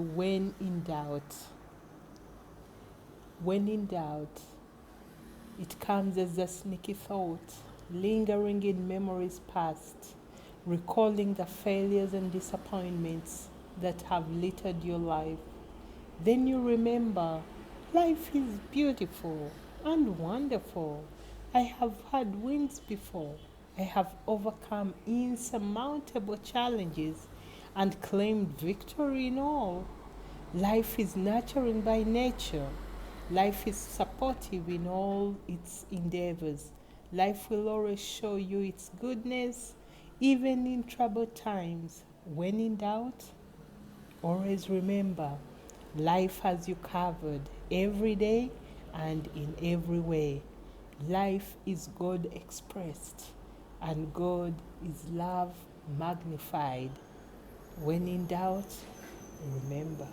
When in doubt, when in doubt, it comes as a sneaky thought, lingering in memories past, recalling the failures and disappointments that have littered your life. Then you remember life is beautiful and wonderful. I have had wins before. I have overcome insurmountable challenges and claimed victory in all. Life is nurturing by nature. Life is supportive in all its endeavors. Life will always show you its goodness, even in troubled times. When in doubt, always remember life has you covered every day and in every way. Life is God expressed, and God is love magnified. When in doubt, remember.